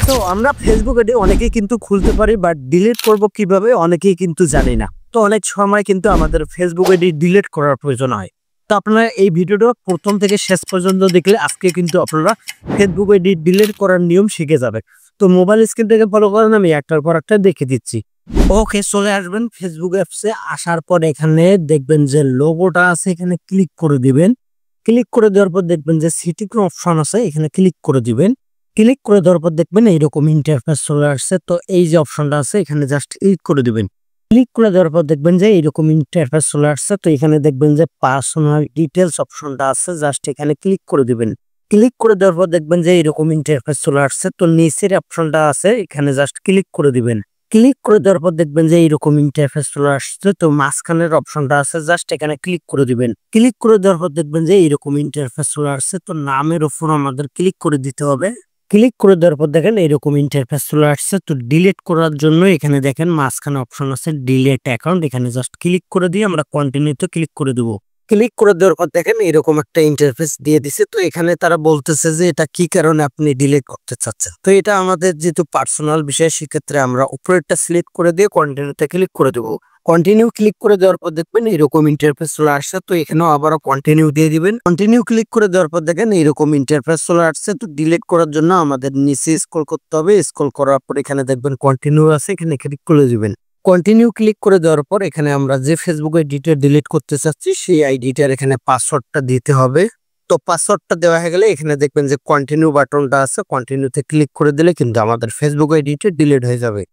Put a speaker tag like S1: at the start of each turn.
S1: তো আমরা Facebook ID অনেকেই কিন্তু খুলতে পারি, বাট ডিলিট করব কিভাবে অনেকেই কিন্তু জানি না। তো অনেক সময় কিন্তু আমাদের ফেসবুক আইডি ডিলিট করার প্রয়োজন হয়। তো আপনারা এই ভিডিওটা প্রথম থেকে শেষ পর্যন্ত দেখলে আজকে কিন্তু আপনারা ফেসবুক আইডি ডিলিট করার নিয়ম শিখে যাবে। তো মোবাইল স্ক্রিন থেকে ফলো করেন, আমি একটার পর একটা দেখে দিচ্ছি। ওকে, চলে আসবেন ফেসবুক অ্যাপসে। আসার পর এখানে দেখবেন যে লোগোটা আছে, এখানে ক্লিক করে দিবেন। ক্লিক করে দেওয়ার পর দেখবেন যে সিটি অপশন আছে, এখানে ক্লিক করে দিবেন। ক্লিক করে দেওয়ার পর দেখবেন এইরকম ইন্টারফেস চলে আসছে। তো এই যে অপশনটা আছে এখানে জাস্ট ক্লিক করে দিবেন। ক্লিক করে দেওয়ার পর দেখবেন যে এইরকম ইন্টারফেস চলে আসছে। তো এখানে দেখবেন যে পার্সোনাল ডিটেলস অপশনটা আছে, জাস্ট এখানে ক্লিক করে দিবেন। ক্লিক করে দেওয়ার পর দেখবেন যে এইরকম ইন্টারফেস চলে আসছে। তো নিচের অপশনটা আছে, এখানে জাস্ট ক্লিক করে দিবেন। ক্লিক করে দেওয়ার পর দেখবেন যে এইরকম ইন্টারফেস চলে আসছে। তো মাঝখানের অপশনটা আছে, জাস্ট এখানে ক্লিক করে দিবেন। ক্লিক করে দেওয়ার পর দেখবেন যে এইরকম ইন্টারফেস চলে আসছে। তো নামের উপর আমাদের ক্লিক করে দিতে হবে। ক্লিক করে দেওয়ার পর দেখেন এরকম ইন্টারফেস চলে আসছে। তো ডিলিট করার জন্য এখানে দেখেন মাঝখানে অপশন আছে ডিলিট অ্যাকাউন্ট, এখানে জাস্ট ক্লিক করে দিয়ে আমরা কন্টিনিউতে ক্লিক করে দেবো। ক্লিক করে দেওয়ার পর দেখেন এরকম একটা ইন্টারফেস দিয়ে দিছে। তো এখানে তারা বলতেছে যে এটা কি কারণে আপনি ডিলিট করতে চাচ্ছেন। তো এটা আমাদের যেহেতু পার্সোনাল বিষয়, সেক্ষেত্রে আমরা উপরেরটা সিলেক্ট করে দিয়ে কন্টিনিউতে ক্লিক করে দেবো। কন্টিনিউ ক্লিক করে দেওয়ার পর দেখবেন এরকম ইন্টারফেস চলে আসছে। তো এখানেও আবারও কন্টিনিউ দিয়ে দিবেন। কন্টিনিউ ক্লিক করে দেওয়ার পর দেখেন এরকম ইন্টারফেস চলে আসছে। তো ডিলিট করার জন্য আমাদের নিচে স্ক্রল করতে হবে। স্ক্রল করার পর এখানে দেখবেন কন্টিনিউ আছে, এখানে ক্লিক করে দিবেন। কন্টিনিউ ক্লিক করে দেওয়ার পর এখানে আমরা যে ফেসবুক আইডিটা ডিলিট করতে চাচ্ছি সেই আইডিটার এখানে পাসওয়ার্ডটা দিতে হবে। তো পাসওয়ার্ডটা দেওয়া হয়ে গেলে এখানে দেখবেন যে কন্টিনিউ বাটনটা আছে, কন্টিনিউতে ক্লিক করে দিলে কিন্তু আমাদের ফেসবুক আইডিটা ডিলিট হয়ে যাবে।